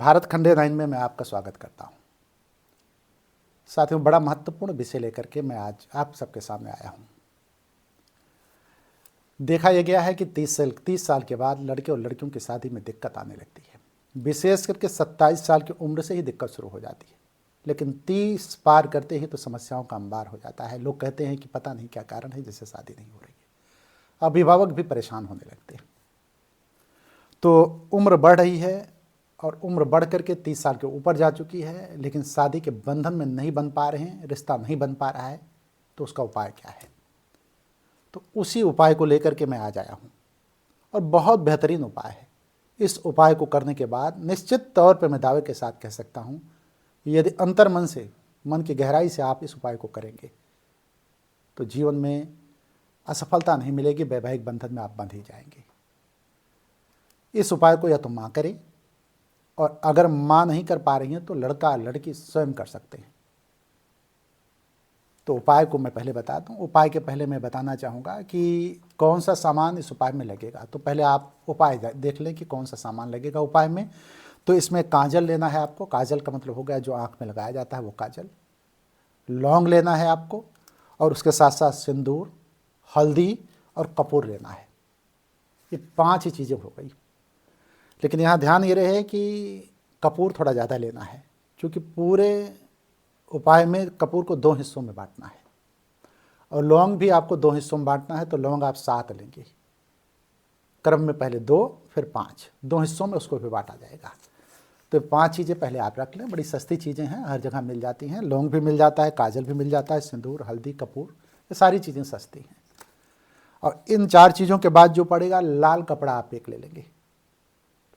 भारत खंडे 9 में मैं आपका स्वागत करता हूं। साथियों, बड़ा महत्वपूर्ण विषय लेकर के मैं आज आप सबके सामने आया हूं। देखा यह गया है कि 30 साल के बाद लड़के और लड़कियों की शादी में दिक्कत आने लगती है। विशेष करके 27 साल की उम्र से ही दिक्कत शुरू हो जाती है, लेकिन 30 पार करते ही तो समस्याओं का अंबार हो जाता है। लोग कहते हैं कि पता नहीं क्या कारण है जिससे शादी नहीं हो रही है। अभिभावक भी परेशान होने लगते हैं। तो उम्र बढ़ रही है और उम्र बढ़ करके 30 साल के ऊपर जा चुकी है, लेकिन शादी के बंधन में नहीं बन पा रहे हैं, रिश्ता नहीं बन पा रहा है। तो उसका उपाय क्या है? तो उसी उपाय को लेकर के मैं आज आया हूँ और बहुत बेहतरीन उपाय है। इस उपाय को करने के बाद निश्चित तौर पर मैं दावे के साथ कह सकता हूँ, यदि अंतर्मन से, मन की गहराई से आप इस उपाय को करेंगे तो जीवन में असफलता नहीं मिलेगी, वैवाहिक बंधन में आप बंध ही जाएंगे। इस उपाय को या तो माँ करें, और अगर माँ नहीं कर पा रही हैं तो लड़का लड़की स्वयं कर सकते हैं। तो उपाय को मैं पहले बता दूं। उपाय के पहले मैं बताना चाहूँगा कि कौन सा सामान इस उपाय में लगेगा। तो पहले आप उपाय देख लें कि कौन सा सामान लगेगा उपाय में। तो इसमें काजल लेना है आपको। काजल का मतलब हो गया जो आँख में लगाया जाता है वो काजल। लौंग लेना है आपको, और उसके साथ साथ सिंदूर, हल्दी और कपूर लेना है। ये 5 ही चीज़ें हो गई। लेकिन यहाँ ध्यान ये रहे कि कपूर थोड़ा ज़्यादा लेना है, क्योंकि पूरे उपाय में कपूर को 2 हिस्सों में बांटना है, और लौंग भी आपको 2 हिस्सों में बांटना है। तो लौंग आप 7 लेंगे, क्रम में पहले 2 फिर 5, 2 हिस्सों में उसको भी बांटा जाएगा। तो 5 चीज़ें पहले आप रख लें। बड़ी सस्ती चीज़ें हैं, हर जगह मिल जाती हैं। लौंग भी मिल जाता है, काजल भी मिल जाता है, सिंदूर, हल्दी, कपूर, ये सारी चीज़ें सस्ती हैं। और इन 4 चीज़ों के बाद जो पड़ेगा, लाल कपड़ा आप एक ले लेंगे।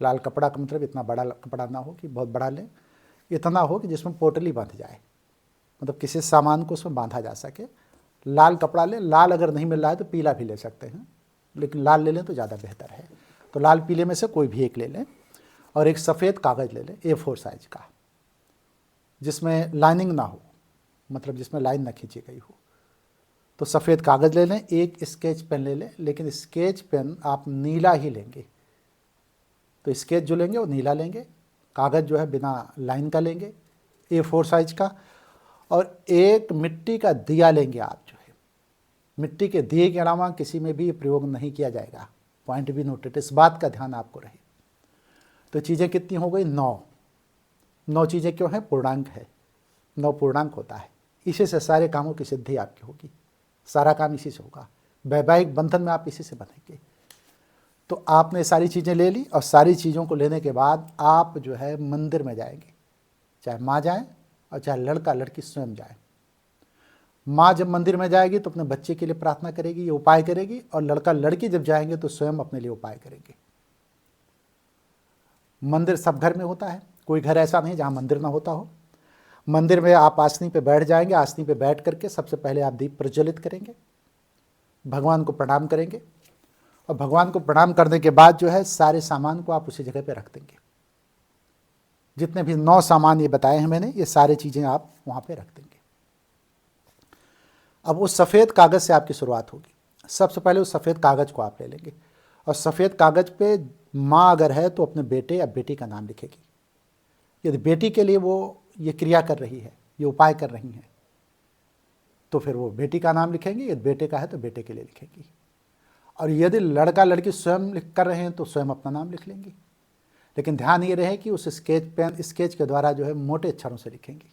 लाल कपड़ा का मतलब इतना बड़ा कपड़ा ना हो कि बहुत बड़ा लें, इतना हो कि जिसमें पोटली बंध जाए, मतलब किसी सामान को उसमें बांधा जा सके। लाल कपड़ा लें। लाल अगर नहीं मिल रहा है तो पीला भी ले सकते हैं, लेकिन लाल ले लें तो ज़्यादा बेहतर है। तो लाल पीले में से कोई भी एक ले लें, और एक सफ़ेद कागज़ ले लें A4 साइज का, जिसमें लाइनिंग ना हो, मतलब जिसमें लाइन ना खींची गई हो। तो सफ़ेद कागज़ ले लें। एक स्केच पेन ले लें, लेकिन स्केच पेन आप नीला ही लेंगे। तो स्केच जो लेंगे वो नीला लेंगे, कागज़ जो है बिना लाइन का लेंगे, A4 साइज का, और एक मिट्टी का दिया लेंगे आप जो है। मिट्टी के दिए के अलावा किसी में भी प्रयोग नहीं किया जाएगा। पॉइंट भी नोटेड, इस बात का ध्यान आपको रहे। तो चीज़ें कितनी हो गई? 9 चीज़ें क्यों हैं? पूर्णांक है, 9 पूर्णांक होता है। इसी से सारे कामों की सिद्धि आपकी होगी, सारा काम इसी से होगा। वैवाहिक बंधन में आप इसी से बंधेंगे। तो आपने सारी चीज़ें ले ली, और सारी चीज़ों को लेने के बाद आप जो है मंदिर में जाएंगे, चाहे माँ जाए और चाहे लड़का लड़की स्वयं जाए। माँ जब मंदिर में जाएगी तो अपने बच्चे के लिए प्रार्थना करेगी, ये उपाय करेगी, और लड़का लड़की जब जाएंगे तो स्वयं अपने लिए उपाय करेंगे। मंदिर सब घर में होता है, कोई घर ऐसा नहीं जहाँ मंदिर ना होता हो। मंदिर में आप आसनी पे बैठ जाएंगे। आसनी पे बैठ करके सबसे पहले आप दीप प्रज्वलित करेंगे, भगवान को प्रणाम करेंगे, और भगवान को प्रणाम करने के बाद जो है सारे सामान को आप उसी जगह पे रख देंगे। जितने भी 9 सामान ये बताए हैं मैंने, ये सारी चीज़ें आप वहाँ पे रख देंगे। अब उस सफ़ेद कागज़ से आपकी शुरुआत होगी। सबसे पहले उस सफ़ेद कागज़ को आप ले लेंगे, और सफ़ेद कागज़ पे माँ अगर है तो अपने बेटे या बेटी का नाम लिखेगी। यदि बेटी के लिए वो ये क्रिया कर रही है, ये उपाय कर रही हैं, तो फिर वो बेटी का नाम लिखेंगी। यदि बेटे का है तो बेटे के लिए लिखेगी। और यदि लड़का लड़की स्वयं लिख कर रहे हैं तो स्वयं अपना नाम लिख लेंगी। लेकिन ध्यान ये रहे कि उस स्केच के द्वारा जो है मोटे अक्षरों से लिखेंगी,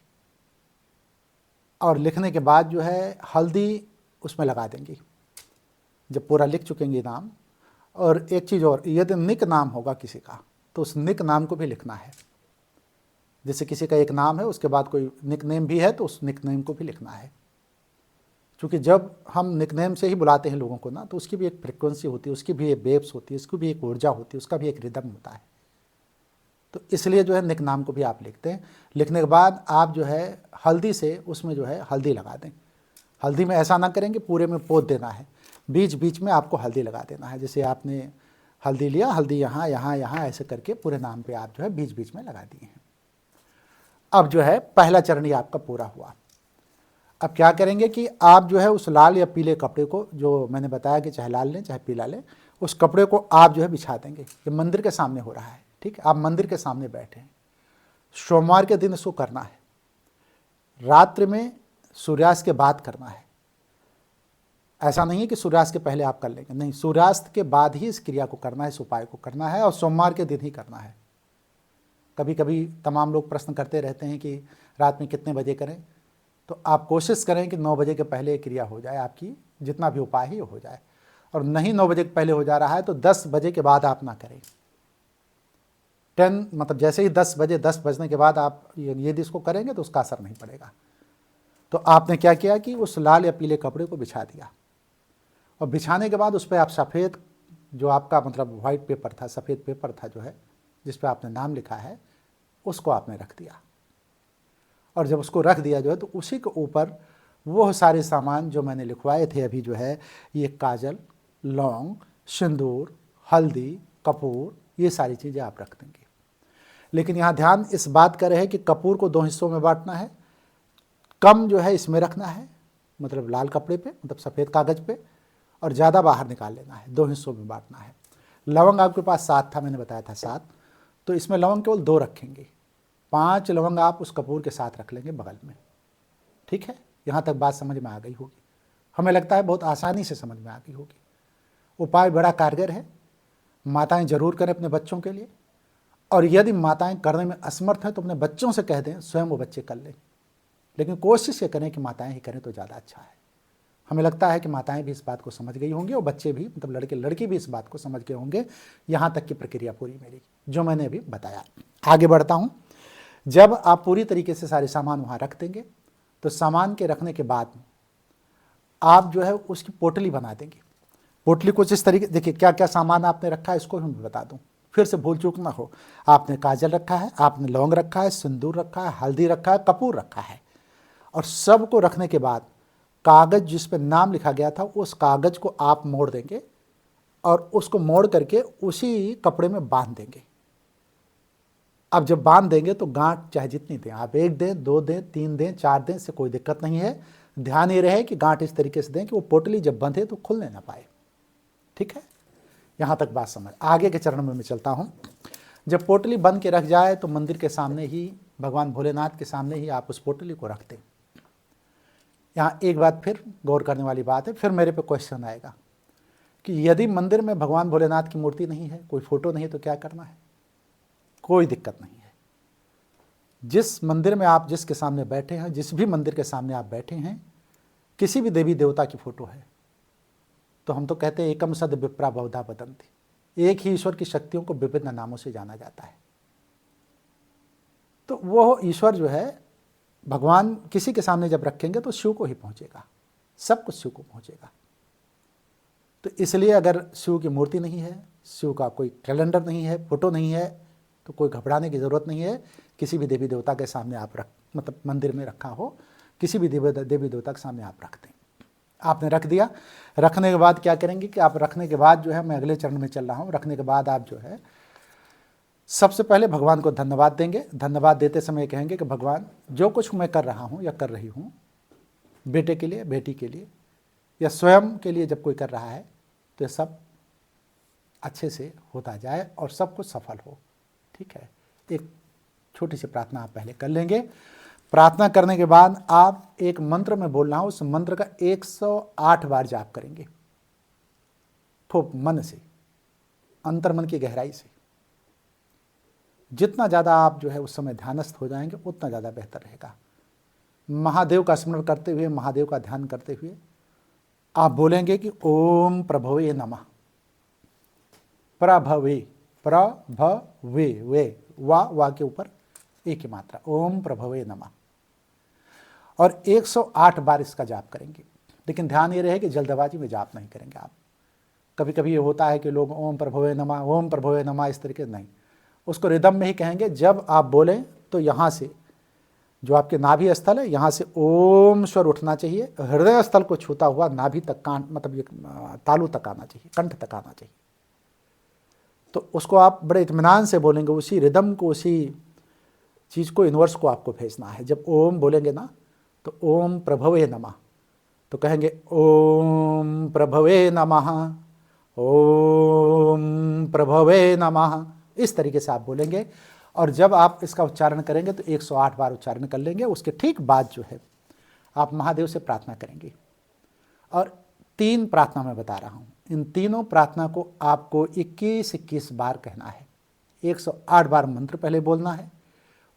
और लिखने के बाद जो है हल्दी उसमें लगा देंगी जब पूरा लिख चुकेंगी नाम। और एक चीज़ और, यदि निक नाम होगा किसी का तो उस निक नाम को भी लिखना है। जैसे किसी का एक नाम है, उसके बाद कोई निक नेम भी है तो उस निक नेम को भी लिखना है। क्योंकि जब हम निकनेम से ही बुलाते हैं लोगों को ना, तो उसकी भी एक फ्रिक्वेंसी होती है, उसकी भी एक वेव्स होती है, उसकी भी एक ऊर्जा होती है, उसका भी एक रिदम होता है। तो इसलिए जो है निक नाम को भी आप लिखते हैं। लिखने के बाद आप जो है हल्दी से उसमें जो है हल्दी लगा दें। हल्दी में ऐसा ना करेंगे पूरे में पोत देना है, बीच बीच में आपको हल्दी लगा देना है। जैसे आपने हल्दी लिया, हल्दी यहाँ यहाँ यहाँ ऐसे करके पूरे नाम पे आप जो है बीच बीच में लगा दिए हैं। अब जो है पहला चरण ये आपका पूरा हुआ। अब क्या करेंगे कि आप जो है उस लाल या पीले कपड़े को, जो मैंने बताया कि चाहे लाल लें चाहे पीला लें, उस कपड़े को आप जो है बिछा देंगे। ये मंदिर के सामने हो रहा है, ठीक है? आप मंदिर के सामने बैठे हैं, सोमवार के दिन इसको करना है, रात्रि में सूर्यास्त के बाद करना है। ऐसा नहीं है कि सूर्यास्त के पहले आप कर लेंगे, नहीं, सूर्यास्त के बाद ही इस क्रिया को करना है, इस उपाय को करना है और सोमवार के दिन ही करना है। कभी कभी तमाम लोग प्रश्न करते रहते हैं कि रात में कितने बजे करें, तो आप कोशिश करें कि 9 बजे के पहले क्रिया हो जाए, आपकी जितना भी उपाय ही हो जाए। और नहीं 9 बजे के पहले हो जा रहा है तो 10 बजे के बाद आप ना करें। 10 मतलब जैसे ही 10 बजे, 10 बजने के बाद आप यदि इसको करेंगे तो उसका असर नहीं पड़ेगा। तो आपने क्या किया कि उस लाल या पीले कपड़े को बिछा दिया और बिछाने के बाद उस पर आप सफ़ेद, जो आपका मतलब वाइट पेपर था, सफ़ेद पेपर था जो है जिस पे आपने नाम लिखा है, उसको आपने रख दिया। और जब उसको रख दिया जो है तो उसी के ऊपर वो सारे सामान जो मैंने लिखवाए थे अभी जो है, ये काजल, लौंग, सिंदूर, हल्दी, कपूर, ये सारी चीज़ें आप रख देंगे। लेकिन यहाँ ध्यान इस बात का रहे कि कपूर को 2 हिस्सों में बांटना है, कम जो है इसमें रखना है, मतलब लाल कपड़े पे, मतलब सफ़ेद कागज़ पे, और ज़्यादा बाहर निकाल लेना है, 2 हिस्सों में बांटना है। लवंग आपके पास 7 था, मैंने बताया था 7, तो इसमें लवंग केवल 2 रखेंगे, 5 लवंग आप उस कपूर के साथ रख लेंगे बगल में। ठीक है, यहाँ तक बात समझ में आ गई होगी। हमें लगता है बहुत आसानी से समझ में आ गई होगी। उपाय बड़ा कारगर है, माताएं जरूर करें अपने बच्चों के लिए, और यदि माताएं करने में असमर्थ हैं तो अपने बच्चों से कह दें स्वयं वो बच्चे कर लें, लेकिन कोशिश ये करें कि माताएं ही करें तो ज़्यादा अच्छा है। हमें लगता है कि माताएं भी इस बात को समझ गई होंगी और बच्चे भी, मतलब लड़के लड़की भी इस बात को समझ गए होंगे। यहाँ तक की प्रक्रिया पूरी मेरी जो मैंने अभी बताया। आगे बढ़ता हूँ। जब आप पूरी तरीके से सारे सामान वहाँ रख देंगे तो सामान के रखने के बाद आप जो है उसकी पोटली बना देंगे। पोटली कुछ इस तरीके, देखिए क्या क्या सामान आपने रखा है इसको हम बता दूं, फिर से भूल चूक ना हो। आपने काजल रखा है, आपने लौंग रखा है, सिंदूर रखा है, हल्दी रखा है, कपूर रखा है, और सबको रखने के बाद कागज़ जिस पर नाम लिखा गया था उस कागज़ को आप मोड़ देंगे और उसको मोड़ करके उसी कपड़े में बांध देंगे। अब जब बांध देंगे तो गांठ चाहे जितनी दें आप, 1 दें, 2 दें, 3 दें, 4 दें, इससे कोई दिक्कत नहीं है। ध्यान ये रहे कि गांठ इस तरीके से दें कि वो पोटली जब बंधे तो खुलने ना पाए। ठीक है, यहाँ तक बात समझ। आगे के चरण में मैं चलता हूँ। जब पोटली बंद के रख जाए तो मंदिर के सामने ही, भगवान भोलेनाथ के सामने ही आप उस पोटली को रख दें। यहाँ एक बात फिर गौर करने वाली बात है, फिर मेरे पे क्वेश्चन आएगा कि यदि मंदिर में भगवान भोलेनाथ की मूर्ति नहीं है, कोई फोटो नहीं है, तो क्या करना है? कोई दिक्कत नहीं है। जिस मंदिर में आप जिसके सामने बैठे हैं, जिस भी मंदिर के सामने आप बैठे हैं, किसी भी देवी देवता की फोटो है तो हम तो कहते हैं एकम सद विप्रा बहुधा वदन्ति, एक ही ईश्वर की शक्तियों को विभिन्न नामों से जाना जाता है। तो वो ईश्वर जो है भगवान किसी के सामने जब रखेंगे तो शिव को ही पहुंचेगा, सब कुछ शिव को पहुंचेगा। तो इसलिए अगर शिव की मूर्ति नहीं है, शिव का कोई कैलेंडर नहीं है, फोटो नहीं है, तो कोई घबराने की ज़रूरत नहीं है। किसी भी देवी देवता के सामने आप रख, मतलब मंदिर में रखा हो, किसी भी देवी देवता के सामने आप रख दें। आपने रख दिया। रखने के बाद क्या करेंगे कि आप रखने के बाद जो है, मैं अगले चरण में चल रहा हूँ, रखने के बाद आप जो है सबसे पहले भगवान को धन्यवाद देंगे। धन्यवाद देते समय कहेंगे कि भगवान जो कुछ मैं कर रहा हूँ या कर रही हूँ, बेटे के लिए, बेटी के लिए या स्वयं के लिए जब कोई कर रहा है तो ये सब अच्छे से होता जाए और सब कुछ सफल हो। ठीक है, एक छोटी सी प्रार्थना आप पहले कर लेंगे। प्रार्थना करने के बाद आप एक मंत्र में बोल रहा हूँ, उस मंत्र का 108 बार जाप करेंगे, खूब मन से, अंतर्मन की गहराई से। जितना ज़्यादा आप जो है उस समय ध्यानस्थ हो जाएंगे उतना ज़्यादा बेहतर रहेगा। महादेव का स्मरण करते हुए, महादेव का ध्यान करते हुए आप बोलेंगे कि ओम प्रभवे नमः। प्रभवे, प्रभवे, वे वा के ऊपर एक ही मात्रा, ओम प्रभवे नमः। और 108 बार इसका जाप करेंगे। लेकिन ध्यान ये रहे कि जल्दबाजी में जाप नहीं करेंगे आप। कभी कभी ये होता है कि लोग ओम प्रभवे नमः, ओम प्रभवे नमः इस तरीके से नहीं, उसको रिदम में ही कहेंगे। जब आप बोलें तो यहाँ से जो आपके नाभि स्थल है, यहाँ से ओम स्वर उठना चाहिए, हृदय स्थल को छूता हुआ नाभि तक, कान मतलब ये तालू तक आना चाहिए, कंठ तक आना चाहिए। तो उसको आप बड़े इत्मीनान से बोलेंगे, उसी रिदम को, उसी चीज़ को, यूनिवर्स को आपको भेजना है। जब ओम बोलेंगे ना तो ओम प्रभवे नमः, तो कहेंगे ओम प्रभवे नमः, ओम प्रभवे नमः, इस तरीके से आप बोलेंगे। और जब आप इसका उच्चारण करेंगे तो 108 बार उच्चारण कर लेंगे। उसके ठीक बाद जो है आप महादेव से प्रार्थना करेंगे। और 3 प्रार्थना मैं बता रहा हूँ, इन तीनों प्रार्थना को आपको 21-21 बार कहना है। 108 बार मंत्र पहले बोलना है,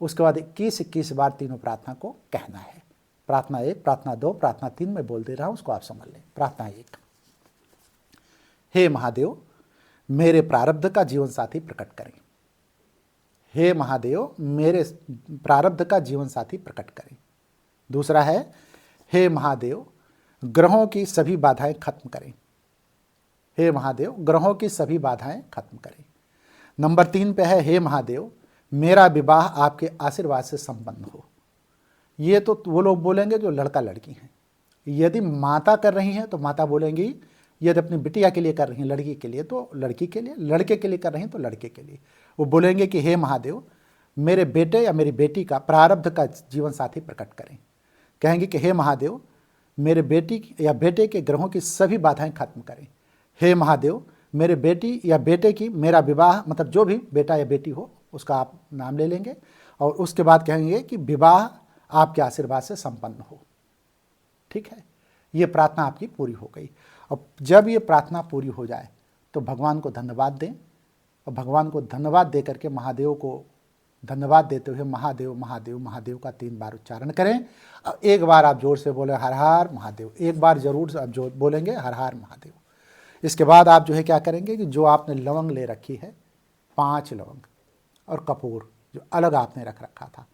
उसके बाद 21-21 बार तीनों प्रार्थना को कहना है। प्रार्थना 1, प्रार्थना 2, प्रार्थना 3 मैं बोल दे रहा हूँ, उसको आप समझ लें। प्रार्थना 1, हे महादेव मेरे प्रारब्ध का जीवन साथी प्रकट करें। हे महादेव मेरे प्रारब्ध का जीवन साथी प्रकट करें। दूसरा है, हे महादेव ग्रहों की सभी बाधाएं खत्म करें। हे महादेव ग्रहों की सभी बाधाएं खत्म करें। नंबर 3 पे है, हे महादेव मेरा विवाह आपके आशीर्वाद से संपन्न हो। ये तो वो लोग बोलेंगे जो लड़का लड़की हैं। यदि माता कर रही हैं तो माता बोलेंगी, यदि अपनी बिटिया के लिए कर रही हैं, लड़की के लिए तो लड़की के लिए, लड़के के लिए कर रही हैं तो लड़के के लिए। वो बोलेंगे कि हे महादेव मेरे बेटे या मेरी बेटी का प्रारब्ध का जीवन साथी प्रकट करें। कहेंगे कि हे महादेव मेरे बेटी या बेटे के ग्रहों की सभी बाधाएं खत्म करें। हे महादेव मेरे बेटी या बेटे की मेरा विवाह, मतलब जो भी बेटा या बेटी हो उसका आप नाम ले लेंगे, और उसके बाद कहेंगे कि विवाह आपके आशीर्वाद से संपन्न हो। ठीक है, ये प्रार्थना आपकी पूरी हो गई। अब जब ये प्रार्थना पूरी हो जाए तो भगवान को धन्यवाद दें, और भगवान को धन्यवाद दे करके महादेव को धन्यवाद देते हुए महादेव महादेव महादेव का 3 बार उच्चारण करें। अब एक बार आप जोर से बोले हर हर महादेव, एक बार जरूर आप जो बोलेंगे हर हर महादेव। इसके बाद आप जो है क्या करेंगे कि जो आपने लवंग ले रखी है, 5 लवंग और कपूर जो अलग आपने रख रखा था,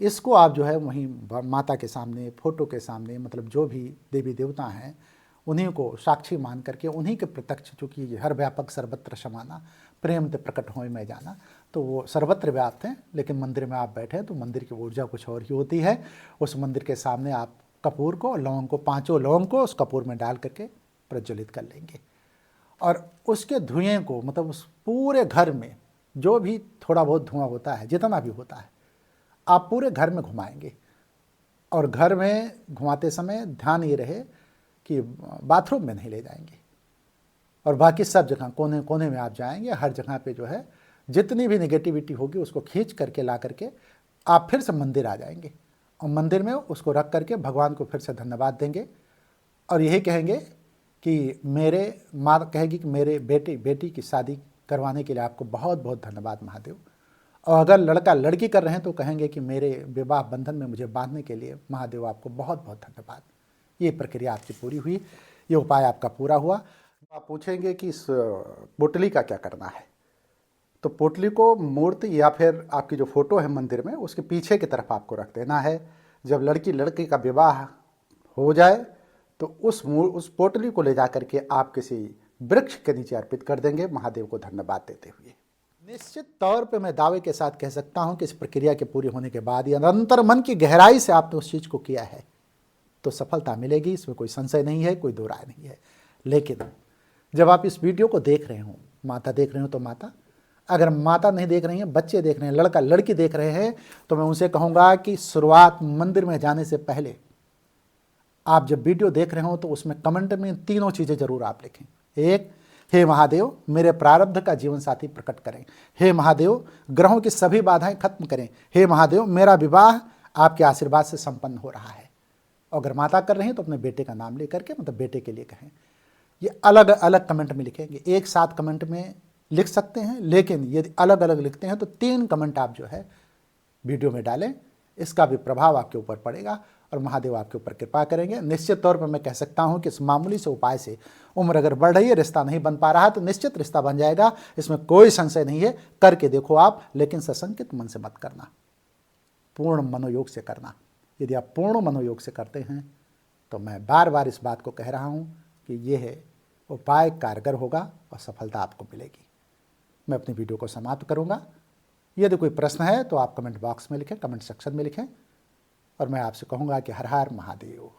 इसको आप जो है वहीं माता के सामने, फोटो के सामने, मतलब जो भी देवी देवता हैं उन्हीं को साक्षी मान करके, उन्हीं के प्रत्यक्ष, चूँकि हर व्यापक सर्वत्र समाना प्रेम ते प्रकट होए में जाना, तो वो सर्वत्र व्याप्त हैं, लेकिन मंदिर में आप बैठे तो मंदिर की ऊर्जा कुछ और ही होती है। उस मंदिर के सामने आप कपूर को, लौंग को, 5 लौंग को उस कपूर में डाल करके प्रज्वलित कर लेंगे, और उसके धुएँ को, मतलब उस पूरे घर में जो भी थोड़ा बहुत धुआं होता है, जितना भी होता है, आप पूरे घर में घुमाएंगे। और घर में घुमाते समय ध्यान ये रहे कि बाथरूम में नहीं ले जाएंगे, और बाकी सब जगह कोने कोने में आप जाएंगे। हर जगह पे जो है जितनी भी नेगेटिविटी होगी उसको खींच करके ला करके आप फिर से मंदिर आ जाएंगे, और मंदिर में उसको रख करके भगवान को फिर से धन्यवाद देंगे, और यही कहेंगे कि मेरे माँ कहेगी कि मेरे बेटी की शादी करवाने के लिए आपको बहुत बहुत धन्यवाद महादेव। और अगर लड़का लड़की कर रहे हैं तो कहेंगे कि मेरे विवाह बंधन में मुझे बांधने के लिए महादेव आपको बहुत बहुत धन्यवाद। ये प्रक्रिया आपकी पूरी हुई, ये उपाय आपका पूरा हुआ। आप पूछेंगे कि इस पोटली का क्या करना है, तो पोटली को मूर्ति या फिर आपकी जो फोटो है मंदिर में उसके पीछे की तरफ आपको रख देना है। जब लड़की लड़के का विवाह हो जाए तो उस पोटली को ले जा करके आप किसी वृक्ष के नीचे अर्पित कर देंगे, महादेव को धन्यवाद देते हुए। निश्चित तौर पे मैं दावे के साथ कह सकता हूं कि इस प्रक्रिया के पूरी होने के बाद या निरंतर मन की गहराई से आपने उस चीज़ को किया है तो सफलता मिलेगी, इसमें कोई संशय नहीं है, कोई दो राय नहीं है। लेकिन जब आप इस वीडियो को देख रहे हो, माता देख रहे हो तो माता, अगर माता नहीं देख रही हैं, बच्चे देख रहे हैं, लड़का लड़की देख रहे हैं, तो मैं उनसे कहूँगा कि शुरुआत मंदिर में जाने से पहले आप जब वीडियो देख रहे हो तो उसमें कमेंट में तीनों चीज़ें जरूर आप लिखें। एक, हे महादेव मेरे प्रारब्ध का जीवन साथी प्रकट करें। हे महादेव ग्रहों की सभी बाधाएं खत्म करें। हे महादेव मेरा विवाह आपके आशीर्वाद से संपन्न हो रहा है। और अगर माता कर रही हैं तो अपने बेटे का नाम लेकर के, मतलब बेटे के लिए कहें। ये अलग अलग कमेंट में लिखेंगे, एक साथ कमेंट में लिख सकते हैं, लेकिन यदि अलग अलग लिखते हैं तो 3 कमेंट आप जो है वीडियो में डालें। इसका भी प्रभाव आपके ऊपर पड़ेगा और महादेव आपके ऊपर कृपा करेंगे। निश्चित तौर पर मैं कह सकता हूं कि इस मामूली से उपाय से उम्र अगर बढ़ रही है, रिश्ता नहीं बन पा रहा तो निश्चित रिश्ता बन जाएगा, इसमें कोई संशय नहीं है। करके देखो आप, लेकिन सशंकित मन से मत करना, पूर्ण मनोयोग से करना। यदि आप पूर्ण मनोयोग से करते हैं तो मैं बार बार इस बात को कह रहा हूं कि यह उपाय कारगर होगा और सफलता आपको मिलेगी। मैं अपनी वीडियो को समाप्त करूंगा। यदि कोई प्रश्न है तो आप कमेंट बॉक्स में लिखें, कमेंट सेक्शन में लिखें, और मैं आपसे कहूँगा कि हर हर महादेव।